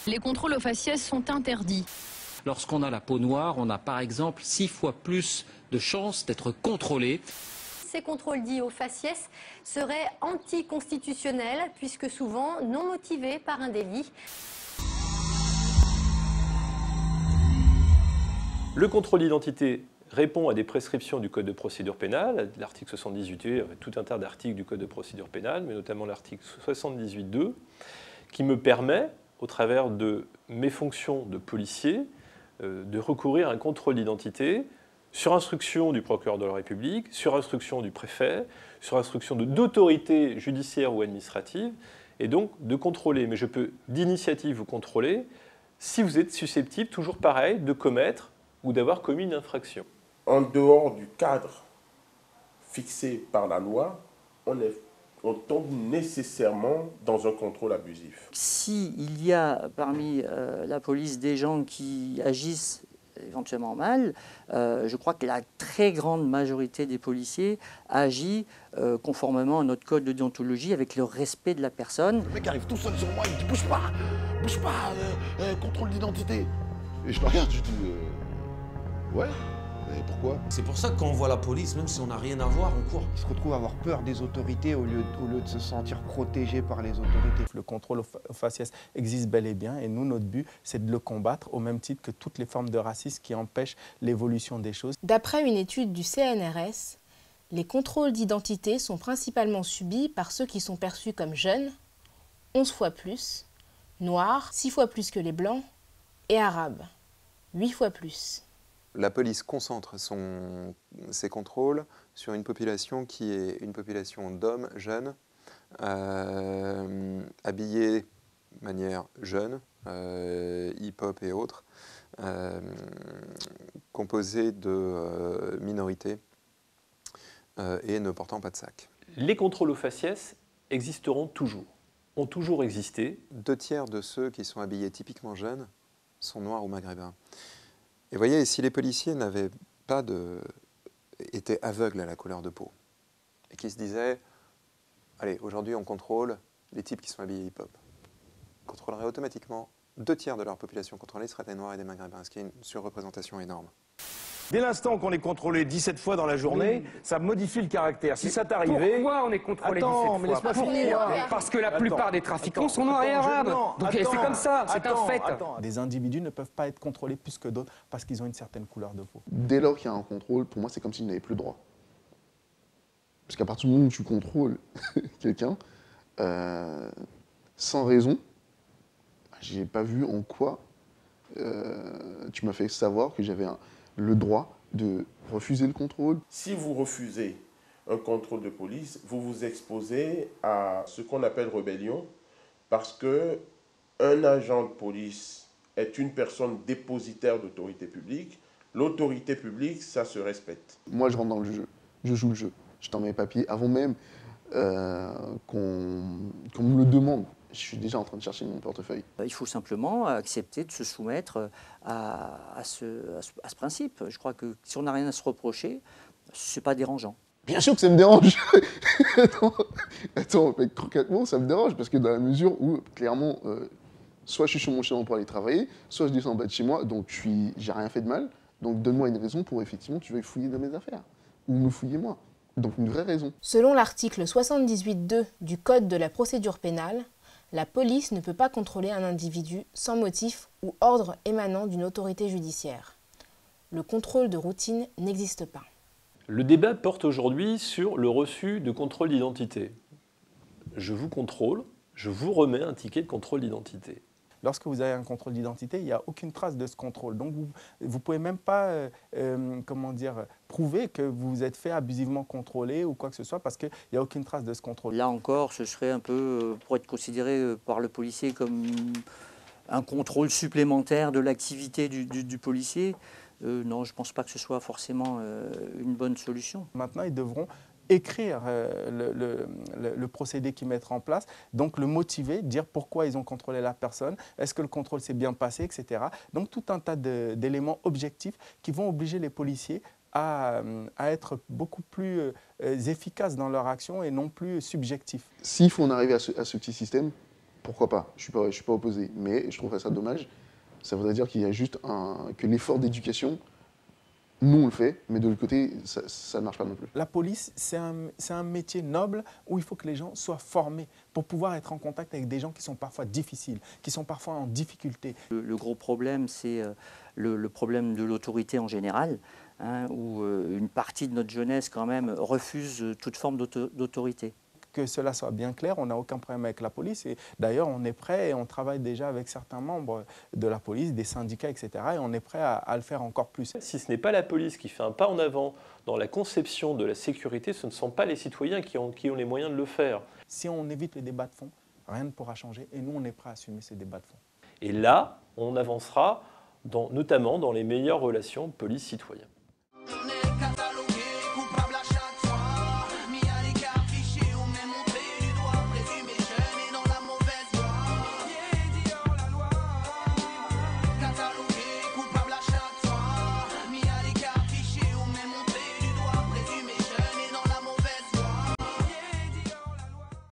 Les contrôles aux faciès sont interdits. Lorsqu'on a la peau noire, on a par exemple 6 fois plus de chances d'être contrôlé. Ces contrôles dits aux faciès seraient anticonstitutionnels puisque souvent non motivés par un délit. Le contrôle d'identité répond à des prescriptions du Code de procédure pénale, l'article 78, tout un tas d'articles du Code de procédure pénale, mais notamment l'article 78.2, qui me permet, au travers de mes fonctions de policier, de recourir à un contrôle d'identité sur instruction du procureur de la République, sur instruction du préfet, sur instruction d'autorités judiciaires ou administratives, et donc de contrôler. Mais je peux d'initiative vous contrôler si vous êtes susceptible, toujours pareil, de commettre ou d'avoir commis une infraction. En dehors du cadre fixé par la loi, on tombe nécessairement dans un contrôle abusif. S'il y a parmi la police des gens qui agissent éventuellement mal, je crois que la très grande majorité des policiers agit conformément à notre code de déontologie avec le respect de la personne. Le mec arrive tout seul sur moi, il me dit bouge pas, contrôle d'identité. Et je le regarde, je dis ouais. Et pourquoi? C'est pour ça que quand on voit la police, même si on n'a rien à voir, on court. On se retrouve à avoir peur des autorités au lieu de se sentir protégé par les autorités. Le contrôle aux faciès existe bel et bien et nous, notre but, c'est de le combattre au même titre que toutes les formes de racisme qui empêchent l'évolution des choses. D'après une étude du CNRS, les contrôles d'identité sont principalement subis par ceux qui sont perçus comme jeunes, 11 fois plus, noirs, 6 fois plus que les blancs, et arabes, 8 fois plus. La police concentre ses contrôles sur une population qui est une population d'hommes jeunes, habillés de manière jeune, hip-hop et autres, composés de minorités et ne portant pas de sac. Les contrôles aux faciès existeront toujours, ont toujours existé. 2 tiers de ceux qui sont habillés typiquement jeunes sont noirs ou maghrébins. Et vous voyez, si les policiers étaient aveugles à la couleur de peau, et qui se disaient, allez, aujourd'hui on contrôle les types qui sont habillés hip-hop, ils contrôleraient automatiquement 2 tiers de leur population contrôlée seraient des noirs et des maghrébins, ce qui est une surreprésentation énorme. Dès l'instant qu'on est contrôlé 17 fois dans la journée, ça modifie le caractère. Si ça t'arrivait... Pourquoi on est contrôlé 17 fois? Mais laisse-moi finir. Parce que la plupart des trafiquants sont noirs et arabes. Donc c'est comme ça, c'est un fait. Des individus ne peuvent pas être contrôlés plus que d'autres parce qu'ils ont une certaine couleur de peau. Dès lors qu'il y a un contrôle, pour moi, c'est comme s'il n'avait plus le droit. Parce qu'à partir du moment où tu contrôles quelqu'un, sans raison, j'ai pas vu en quoi tu m'as fait savoir que j'avais le droit de refuser le contrôle. Si vous refusez un contrôle de police, vous vous exposez à ce qu'on appelle rébellion, parce qu'un agent de police est une personne dépositaire d'autorité publique. L'autorité publique, ça se respecte. Moi, je rentre dans le jeu, je joue le jeu. Je t'en mets mes papiers avant même qu'on me le demande. Je suis déjà en train de chercher mon portefeuille. Il faut simplement accepter de se soumettre à ce principe. Je crois que si on n'a rien à se reprocher, ce n'est pas dérangeant. Bien sûr que ça me dérange. Attends, mais concrètement, ça me dérange parce que dans la mesure où, clairement, soit je suis sur mon chemin pour aller travailler, soit je descends en bas de chez moi, donc j'ai rien fait de mal. Donc donne-moi une raison pour effectivement tu veuilles fouiller dans mes affaires. Ou me fouiller moi. Donc une vraie raison. Selon l'article 78.2 du Code de la procédure pénale, la police ne peut pas contrôler un individu sans motif ou ordre émanant d'une autorité judiciaire. Le contrôle de routine n'existe pas. Le débat porte aujourd'hui sur le reçu de contrôle d'identité. Je vous contrôle, je vous remets un ticket de contrôle d'identité. Lorsque vous avez un contrôle d'identité, il n'y a aucune trace de ce contrôle. Donc vous ne pouvez même pas prouver que vous vous êtes fait abusivement contrôler ou quoi que ce soit parce qu'il n'y a aucune trace de ce contrôle. Là encore, ce serait un peu, pour être considéré par le policier comme un contrôle supplémentaire de l'activité du policier. Non, je ne pense pas que ce soit forcément une bonne solution. Maintenant, ils devront écrire le procédé qu'ils mettent en place, donc le motiver, dire pourquoi ils ont contrôlé la personne, est-ce que le contrôle s'est bien passé, etc. Donc tout un tas d'éléments objectifs qui vont obliger les policiers à être beaucoup plus efficaces dans leur action et non plus subjectifs. S'il faut en arriver à ce petit système, pourquoi pas, je suis pas opposé, mais je trouverais ça dommage. Ça voudrait dire qu'il y a juste que l'effort d'éducation, nous on le fait, mais de l'autre côté, ça ne marche pas non plus. La police, c'est un métier noble où il faut que les gens soient formés pour pouvoir être en contact avec des gens qui sont parfois difficiles, qui sont parfois en difficulté. Le gros problème, c'est le problème de l'autorité en général, hein, où une partie de notre jeunesse quand même refuse toute forme d'autorité. Que cela soit bien clair, on n'a aucun problème avec la police et d'ailleurs on est prêt et on travaille déjà avec certains membres de la police, des syndicats, etc. et on est prêt à le faire encore plus. Si ce n'est pas la police qui fait un pas en avant dans la conception de la sécurité, ce ne sont pas les citoyens qui ont les moyens de le faire. Si on évite les débats de fond, rien ne pourra changer et nous on est prêt à assumer ces débats de fond. Et là, on avancera notamment dans les meilleures relations police-citoyen.